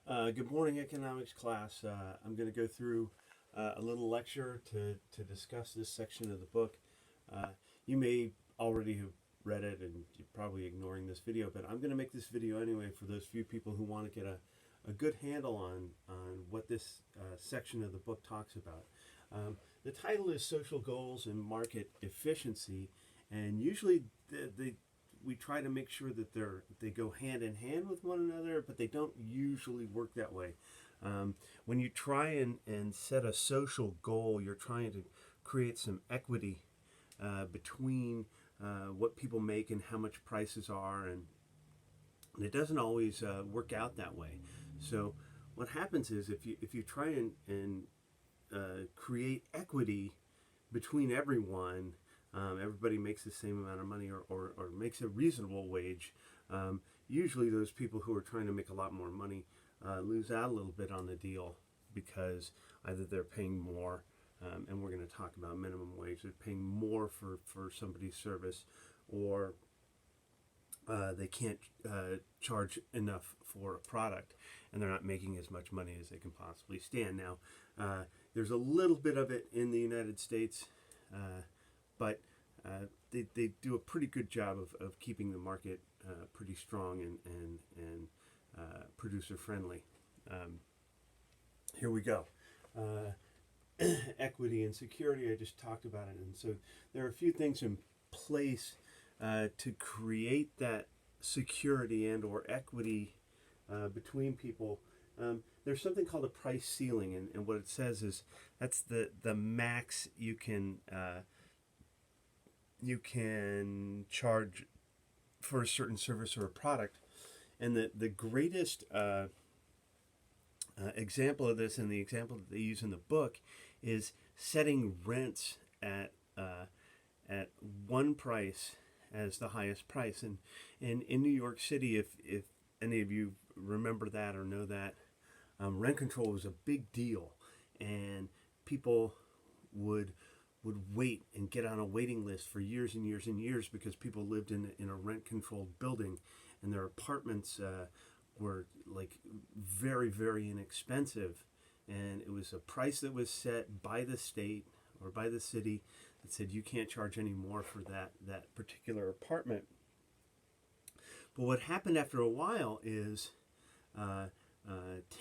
Good morning, economics class. I'm going to go through a little lecture to discuss this section of the book. Uh, you may already have read it and you're probably ignoring this video, but I'm going to make this video anyway for those few people who want to get a good handle on what this section of the book talks about. The title is Social Goals and Market Efficiency, and usually we try to make sure that they go hand in hand with one another, but they don't usually work that way. When you try and set a social goal, you're trying to create some equity between what people make and how much prices are, and it doesn't always work out that way. So what happens is if you try and create equity between everyone, everybody makes the same amount of money or makes a reasonable wage. Usually those people who are trying to make a lot more money lose out a little bit on the deal because either they're paying more, and we're going to talk about minimum wage, they're paying more for somebody's service, or they can't charge enough for a product, and they're not making as much money as they can possibly stand. Now, there's a little bit of it in the United States, but they do a pretty good job of keeping the market pretty strong and producer friendly. Here we go. Equity and security, I just talked about it. And so there are a few things in place to create that security and or equity between people. There's something called a price ceiling, and what it says is that's the max you can charge for a certain service or a product. And the greatest example of this, and the example that they use in the book, is setting rents at one price as the highest price. And in New York City, if any of you remember that or know that, rent control was a big deal, and people would wait and get on a waiting list for years and years and years because people lived in a rent-controlled building, and their apartments were like very, very inexpensive, and it was a price that was set by the state or by the city that said you can't charge any more for that particular apartment. But what happened after a while is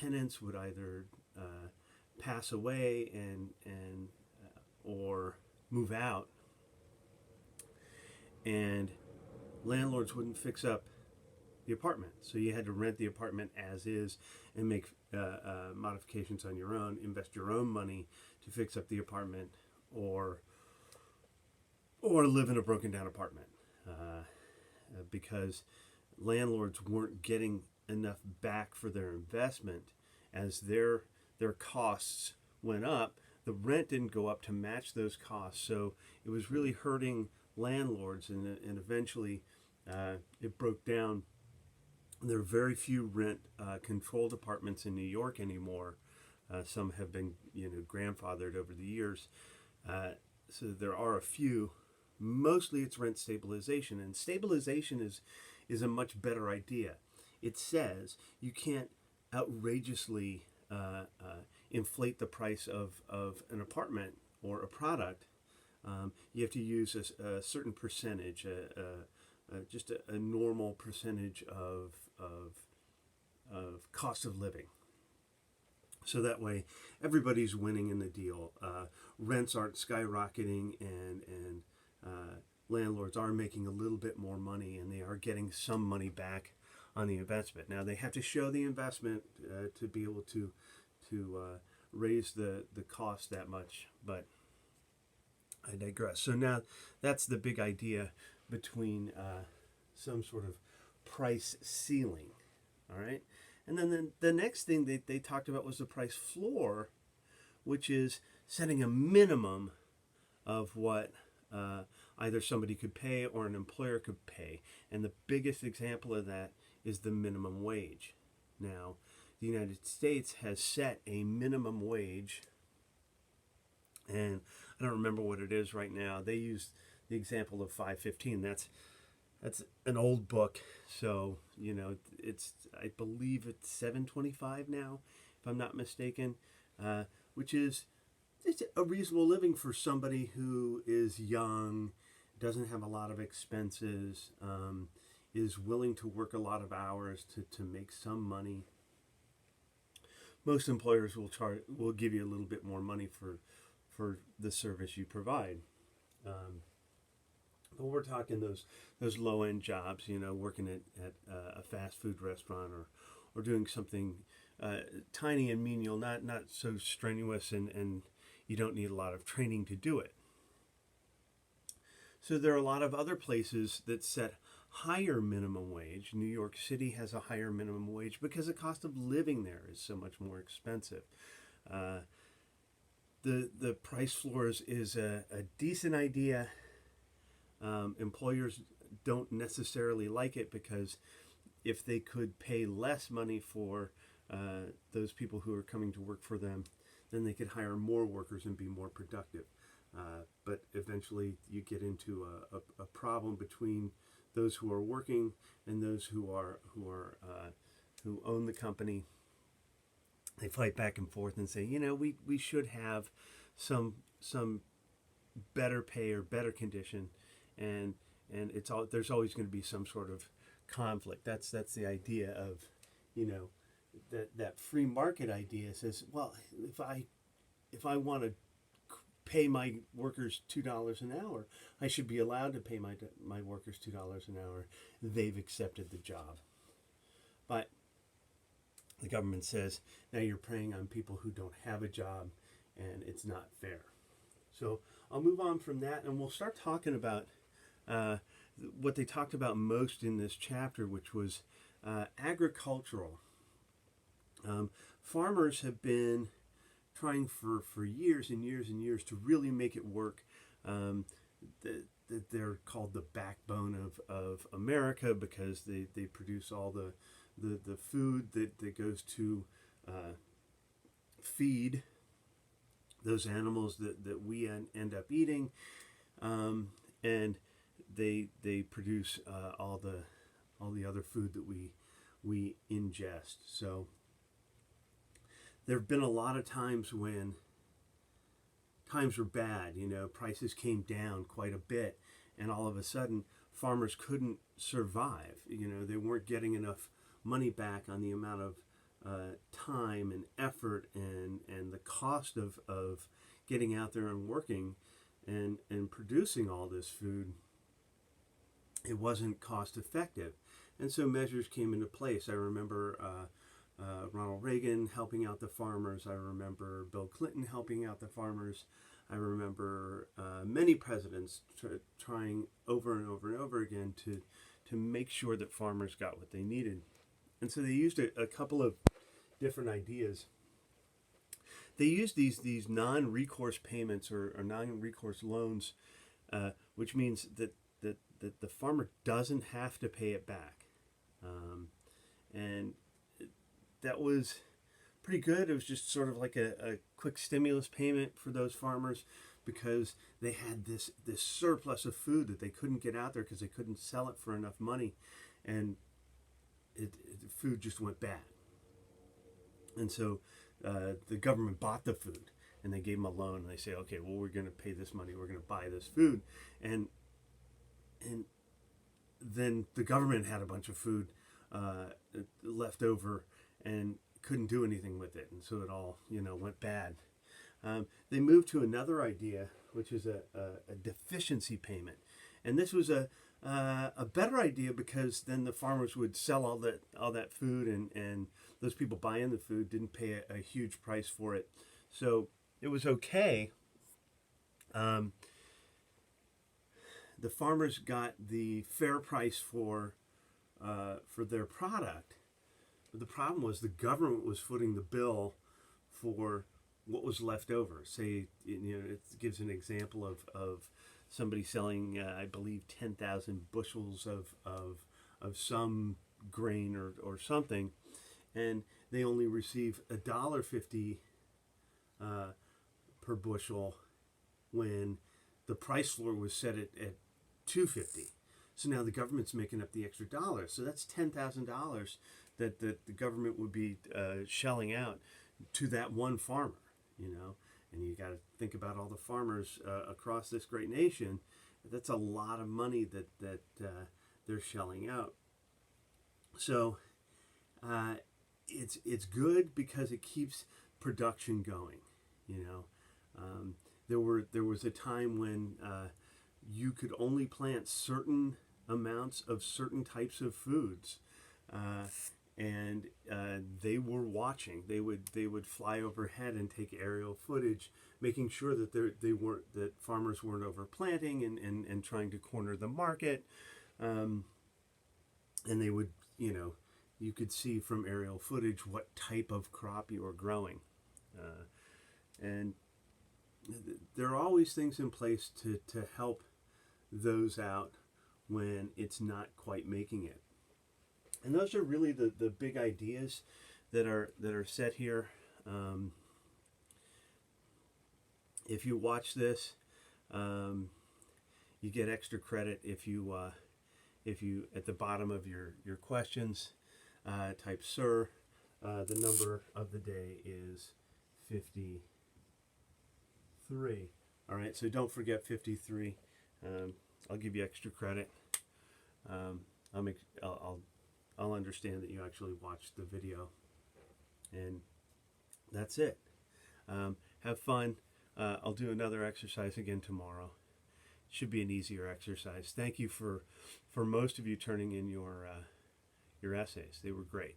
tenants would either pass away and or move out, and landlords wouldn't fix up the apartment. So you had to rent the apartment as is and make modifications on your own, invest your own money to fix up the apartment, or live in a broken down apartment because landlords weren't getting enough back for their investment. As their costs went up, the rent didn't go up to match those costs, so it was really hurting landlords, and eventually it broke down. There are very few rent controlled apartments in New York anymore. Some have been grandfathered over the years, so there are a few. Mostly it's rent stabilization, and stabilization is a much better idea. It says you can't outrageously inflate the price of an apartment or a product. You have to use a certain percentage, just a normal percentage of cost of living. So that way, everybody's winning in the deal. Rents aren't skyrocketing, and landlords are making a little bit more money, and they are getting some money back on the investment. Now they have to show the investment to be able to raise the cost that much, but I digress. So now that's the big idea between some sort of price ceiling. All right, and then the next thing they talked about was the price floor, which is setting a minimum of what either somebody could pay or an employer could pay. And the biggest example of that is the minimum wage. Now, the United States has set a minimum wage, and I don't remember what it is right now. They use the example of 5.15. That's an old book, so I believe it's $7.25 now, if I'm not mistaken, which is it's a reasonable living for somebody who is young, doesn't have a lot of expenses, is willing to work a lot of hours to make some money. Most employers will give you a little bit more money for the service you provide. But we're talking those low end jobs, working at a fast food restaurant or doing something tiny and menial, not so strenuous, and you don't need a lot of training to do it. So there are a lot of other places that set higher minimum wage. New York City has a higher minimum wage because the cost of living there is so much more expensive. The price floors is a decent idea. Employers don't necessarily like it because if they could pay less money for those people who are coming to work for them, then they could hire more workers and be more productive. But eventually you get into a problem between those who are working and those who own the company. They fight back and forth and say, we should have some better pay or better condition, and there's always going to be some sort of conflict. That's the idea of, that free market idea says, well, if I want to pay my workers $2 an hour, I should be allowed to pay my workers $2 an hour. They've accepted the job. But the government says, now you're preying on people who don't have a job, and it's not fair. So I'll move on from that, and we'll start talking about what they talked about most in this chapter, which was agricultural. Farmers have been trying for years and years and years to really make it work. They're called the backbone of America because they produce all the food that goes to feed those animals that we end up eating, and they produce all the other food that we ingest. So there have been a lot of times when times were bad, prices came down quite a bit, and all of a sudden farmers couldn't survive. They weren't getting enough money back on the amount of time and effort and the cost of getting out there and working and producing all this food. It wasn't cost effective, and so measures came into place. I remember Ronald Reagan helping out the farmers. I remember Bill Clinton helping out the farmers. I remember many presidents trying over and over and over again to make sure that farmers got what they needed. And so they used a couple of different ideas. They used these non-recourse payments or non-recourse loans, which means that the farmer doesn't have to pay it back. And that was pretty good. It was just sort of like a quick stimulus payment for those farmers because they had this surplus of food that they couldn't get out there because they couldn't sell it for enough money, and food just went bad. And so the government bought the food and they gave them a loan, and they say, okay, well, we're going to pay this money, we're going to buy this food, and then the government had a bunch of food left over and couldn't do anything with it, and so it all went bad. They moved to another idea, which is a deficiency payment, and this was a better idea because then the farmers would sell all that food, and those people buying the food didn't pay a huge price for it, so it was okay. The farmers got the fair price for their product. But the problem was the government was footing the bill for what was left over. Say, it gives an example of somebody selling, I believe, 10,000 bushels of some grain or something, and they only receive $1.50 per bushel when the price floor was set at $2.50. So now the government's making up the extra dollars. So that's $10,000 that the government would be shelling out to that one farmer, you know. And you got to think about all the farmers across this great nation. That's a lot of money that they're shelling out. So it's good because it keeps production going. You know, there was a time when you could only plant certain amounts of certain types of foods, and they were watching. They would fly overhead and take aerial footage, making sure that that farmers weren't overplanting and trying to corner the market. And they would, you know, you could see from aerial footage what type of crop you were growing, and there are always things in place to help those out when it's not quite making it. And those are really the big ideas that are set here. If you watch this, you get extra credit if you at the bottom of your questions type "Sir." The number of the day is 53. All right, so don't forget 53. I'll give you extra credit. I'll understand that you actually watched the video, and that's it. Have fun. I'll do another exercise again tomorrow. Should be an easier exercise. Thank you for most of you turning in your essays. They were great.